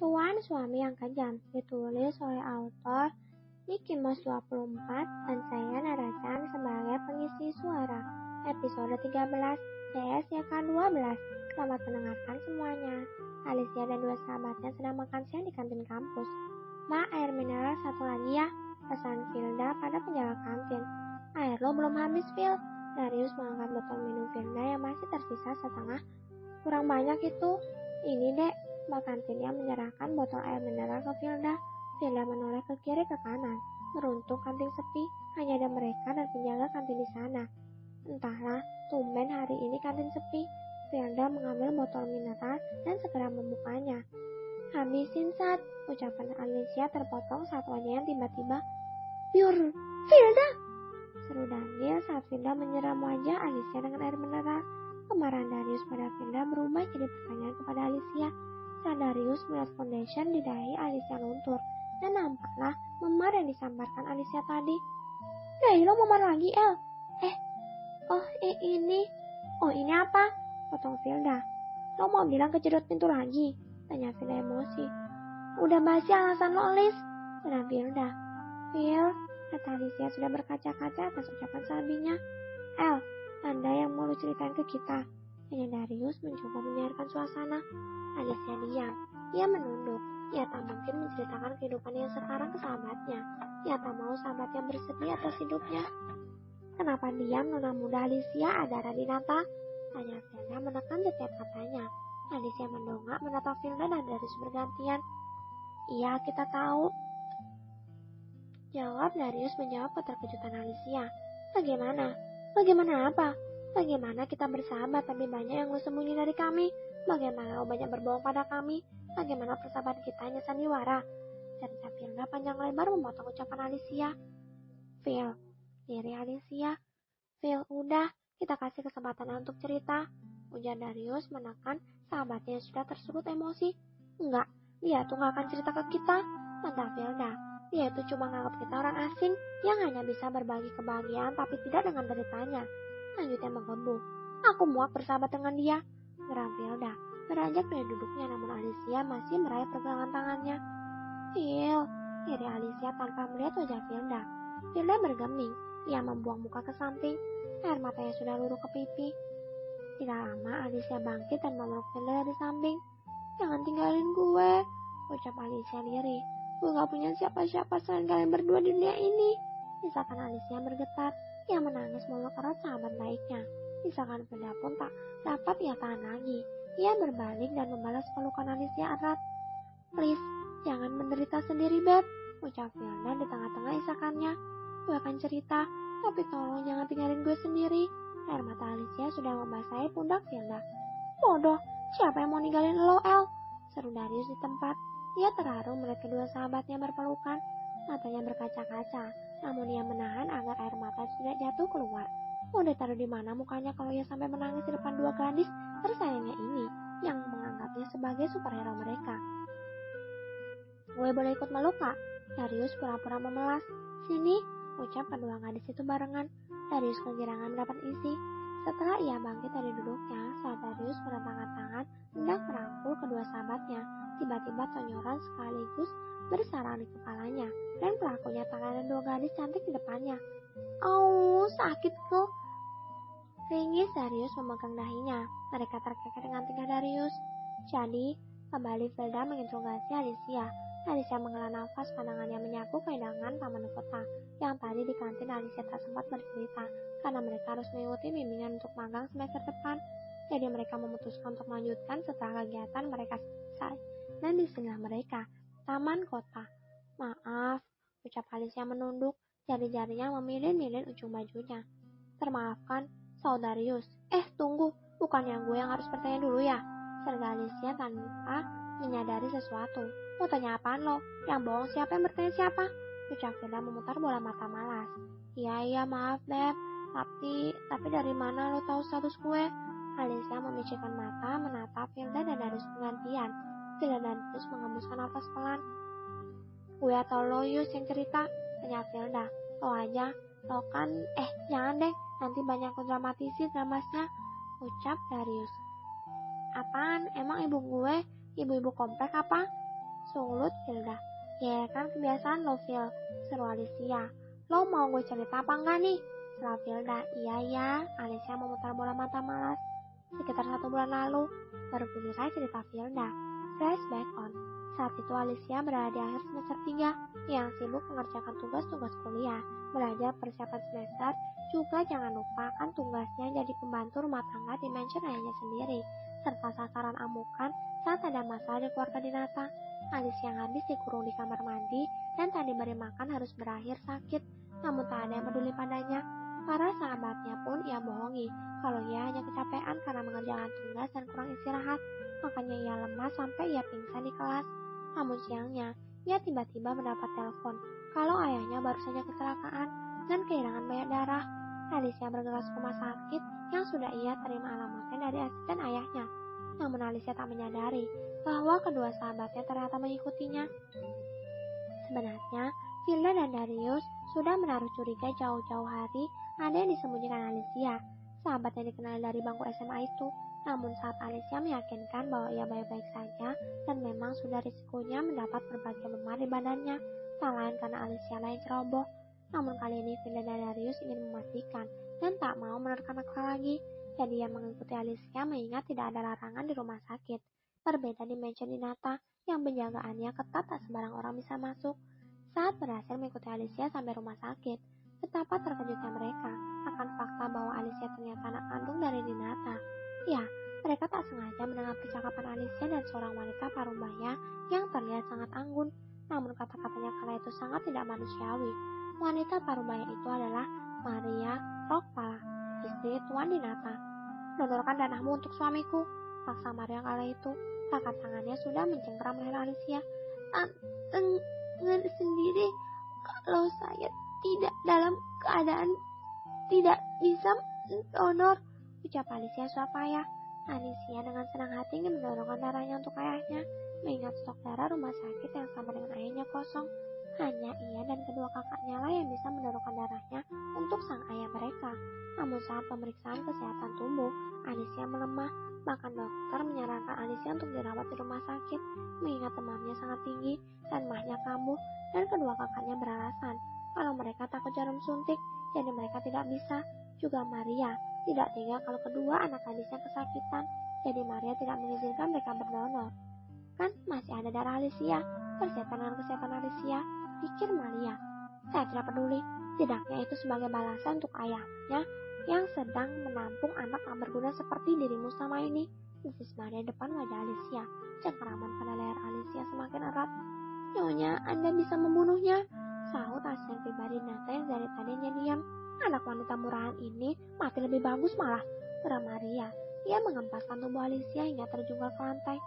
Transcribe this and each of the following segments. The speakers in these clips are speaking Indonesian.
Tuan Suami yang Kejam, ditulis oleh autor Mickey Mouse 24 dan saya Naracan sebagai pengisi suara. Episode 13, CSYK12. Selamat mendengarkan semuanya. Alicia dan dua sahabatnya sedang makan siang di kantin kampus. "Ma, air mineral satu lagi ya," pesan Filda pada penjaga kantin. "Air lo belum habis, Phil." Darius mengangkat botol minum Filda yang masih tersisa setengah. "Kurang banyak itu." "Ini, Dek." Mbak kantinnya menyerahkan botol air mineral ke Filda. Filda menoleh ke kiri ke kanan. Beruntung kantin sepi, hanya ada mereka dan penjaga kantin di sana. Entahlah, tumben hari ini kantin sepi. Filda mengambil botol mineral dan segera membukanya. "Habisin, Sat," ucapan Alicia terpotong saat wajahnya tiba-tiba. "Biur, Filda!" seru Daniel saat Filda menyiram wajah Alicia dengan air mineral. Kemarahan Darius pada Filda berubah jadi pertanyaan kepada Alicia. Saat Darius melihat foundation di dahi Alicia luntur, dan nampaklah memar yang disambarkan Alicia tadi. "Dahi lo memar lagi, El." Ini apa?" potong Filda. "Lo mau bilang kejedot pintu lagi?" tanya Filda emosi. "Udah basi alasan lo, Alis," kata Filda. "Phil," kata Alicia sudah berkaca-kaca atas ucapan sabinya. "El, Anda yang mau lu ceritain ke kita?" tanya Darius mencoba menyairkan suasana. Alicia diam. Ia menunduk. Ia tak mungkin menceritakan kehidupan yang sekarang ke sahabatnya. Ia tak mau sahabatnya bersedih atas hidupnya. "Kenapa diam, nona muda Alicia Adara Dinata?" tanya Filda menekan setiap katanya. Alicia mendongak menatap Filda dan Darius bergantian. "Iya, kita tahu," jawab Darius menjawab keterkejutan Alicia. "Bagaimana? Bagaimana apa? Bagaimana kita bersahabat tapi banyak yang lo sembunyi dari kami? Bagaimana lo banyak berbohong pada kami? Bagaimana persahabatan kita hanya sandiwara?" Cerita Filda panjang lebar memotong ucapan Alicia. "Phil," diri Alicia. "Phil, udah, kita kasih kesempatan untuk cerita," ujar Darius menekan sahabatnya yang sudah tersulut emosi. "Enggak, dia tuh gak akan cerita ke kita," bantah Filda. "Dia itu cuma nganggap kita orang asing yang hanya bisa berbagi kebahagiaan tapi tidak dengan deritanya," lanjutnya menggebu. "Aku muak bersahabat dengan dia," geram Filda. Beranjak dari duduknya, namun Alicia masih meraih pergelangan tangannya. "Phil," diri Alicia tanpa melihat wajah Filda. Filda bergeming. Ia membuang muka ke samping. Air matanya sudah luruh ke pipi. Tidak lama Alicia bangkit dan memeluk Filda dari samping. "Jangan tinggalin gue," ucap Alicia lirih. "Gue gak punya siapa-siapa selain kalian berdua di dunia ini." Misalkan Alicia bergetar. Ia menangis memeluk erat sahabat baiknya. Misalkan Filda pun tak dapat ia tahan lagi. Ia berbalik dan membalas pelukan Alicia erat. "Please, jangan menderita sendiri, Beb," ucap Filda di tengah-tengah isakannya. "Gue akan cerita, tapi tolong jangan tinggalin gue sendiri." Air mata Alicia sudah membasahi pundak Filda. "Bodoh, siapa yang mau ninggalin lo, El?" seru Darius di tempat. Ia terharu melihat kedua sahabatnya berpelukan. Matanya berkaca-kaca, namun ia menahan agar air mata tidak jatuh keluar. Mau ditaruh di mana mukanya kalau ia sampai menangis di depan dua gadis tersayangnya ini yang menganggapnya sebagai superhero mereka. "Gue boleh ikut meluk, Kak?" Darius pura-pura memelas. "Sini," ucap kedua gadis itu barengan. Darius kegirangan mendapat isi. Setelah ia bangkit dari duduknya, saat Darius merentangkan tangan hendak merangkul kedua sahabatnya, tiba-tiba tonyoran sekaligus bersarang di kepalanya, dan pelakunya tangan dua gadis cantik di depannya. "Au, sakit kok!" Ringis Darius memegang dahinya. Mereka terkekeh dengan tingkah Darius. "Jadi," kembali Filda menginterogasi Alicia. Alicia menghela nafas, pandangannya menyapu keindahan taman kota yang tadi di kantin. Alicia tak sempat bercerita karena mereka harus mengikuti bimbingan untuk magang semester depan. Jadi mereka memutuskan untuk melanjutkan setelah kegiatan mereka selesai. Dan disinilah mereka, taman kota. "Maaf," ucap Alicia menunduk, jari-jarinya memilin-milin ujung bajunya. "Termaafkan," saud Darius. Tunggu, bukannya gue yang harus bertanya dulu ya?" serga Alicia tanpa menyadari sesuatu. "Mau tanya apaan lo? Yang bohong siapa, yang bertanya siapa?" ucap Filda memutar bola mata malas. Iya, maaf, Beb. Tapi dari mana lo tahu status gue?" Alicia memicikkan mata, menatap Filda dan Darius bergantian. Filda dan Darius mengembuskan nafas pelan. "Gue atau lo, Yus, yang cerita?" tanya Filda. "Lo aja. Lo kan, jangan deh. Nanti banyak dramatisir dramasnya," ucap Darius. "Apaan? Emang ibu gue ibu-ibu komplek apa?" Sulut Hilda. Ya kan kebiasaan lo, Phil, seru Alicia. Lo mau gue cerita apa enggak nih? Seru Hilda. Iya ya, Alicia memutar bola mata malas. Sekitar 1 bulan lalu, baru mulai cerita Hilda. Flashback on. Saat itu Alicia berada di akhir semester 3 yang sibuk mengerjakan tugas-tugas kuliah, belajar persiapan semester, juga jangan lupakan tugasnya jadi pembantu rumah tangga di mansion ayahnya sendiri, serta sasaran amukan saat ada masalah di keluarga Dinata. Alicia yang habis dikurung di kamar mandi dan tak diberi makan harus berakhir sakit, namun tak ada yang peduli padanya. Para sahabatnya pun ia bohongi kalau ia hanya kecapean karena mengerjakan tugas dan kurang istirahat. Makanya ia lemas sampai ia pingsan di kelas. Namun siangnya, ia tiba-tiba mendapat telepon kalau ayahnya baru saja kecelakaan dan kehilangan banyak darah. Alicia bergegas ke rumah sakit yang sudah ia terima alamatnya dari asisten ayahnya. Namun Alicia tak menyadari bahwa kedua sahabatnya ternyata mengikutinya. Sebenarnya, Hilda dan Darius sudah menaruh curiga jauh-jauh hari ada yang disembunyikan Alicia, sahabat yang dikenal dari bangku SMA itu. Namun saat Alicia meyakinkan bahwa ia baik-baik saja dan memang sudah risikonya mendapat berbagai memar di badannya, tak lain karena Alicia lain ceroboh. Namun kali ini Hilda dan Darius ingin memastikan dan tak mau menerka-nerka lagi. Jadi ia mengikuti Alicia mengingat tidak ada larangan di rumah sakit. Berbeda di mansion Dinata yang penjagaannya ketat, tak sembarang orang bisa masuk. Saat berhasil mengikuti Alicia sampai rumah sakit, betapa terkejutnya mereka akan fakta bahwa Alicia ternyata anak kandung dari Dinata. Ya, mereka tak sengaja mendengar percakapan Alicia dan seorang wanita parumbaya yang terlihat sangat anggun. Namun kata-katanya kala itu sangat tidak manusiawi. Wanita parumbaya itu adalah Maria Rockpala, istri Tuan Dinata. Donorkan darahmu untuk suamiku, paksa Maria kala itu. Bahkan tangannya sudah mencengkeram leher Alicia. Dengar sendiri kalau saya tidak dalam keadaan tidak bisa donor, ucap Alicia suapaya. Alicia dengan senang hati ingin mendorongkan darahnya untuk ayahnya, mengingat stok darah rumah sakit yang sama dengan ayahnya kosong. Hanya ia dan kedua kakaknya lah yang bisa mendorongkan darahnya untuk sang ayah mereka. Namun saat pemeriksaan kesehatan tubuh, Alicia melemah. Bahkan dokter menyarankan Alicia untuk dirawat di rumah sakit, mengingat demamnya sangat tinggi dan mahnya kambuh, dan kedua kakaknya beralasan kalau mereka takut jarum suntik, jadi mereka tidak bisa. Juga Maria tidak tega kalau kedua anak Alicia kesakitan, jadi Maria tidak mengizinkan mereka berdonor. Kan masih ada darah Alicia, berkaitan dengan kesehatan Alicia, pikir Maria. Saya tidak peduli, tidaknya itu sebagai balasan untuk ayahnya yang sedang menampung anak tak berguna seperti dirimu sama ini. Desis Maria depan wajah Alicia. Cengkeraman pada leher Alicia semakin erat. Nyonya, Anda bisa membunuhnya, sahut asisten pribadi Nata yang dari tadinya diam. Anak wanita murahan ini mati lebih bagus malah, geram Maria. Ia mengempaskan tubuh Alicia hingga terjungkal ke lantai.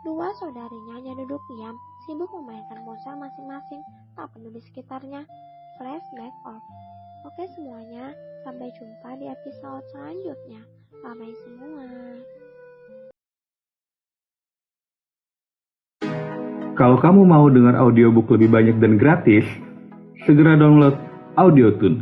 Dua saudarinya hanya duduk diam, sibuk memainkan ponsel masing-masing, tak peduli sekitarnya. Flashback off. Oke semuanya, sampai jumpa di episode selanjutnya. Bye-bye semua. Kalau kamu mau dengar audiobook lebih banyak dan gratis, segera download AudioTune.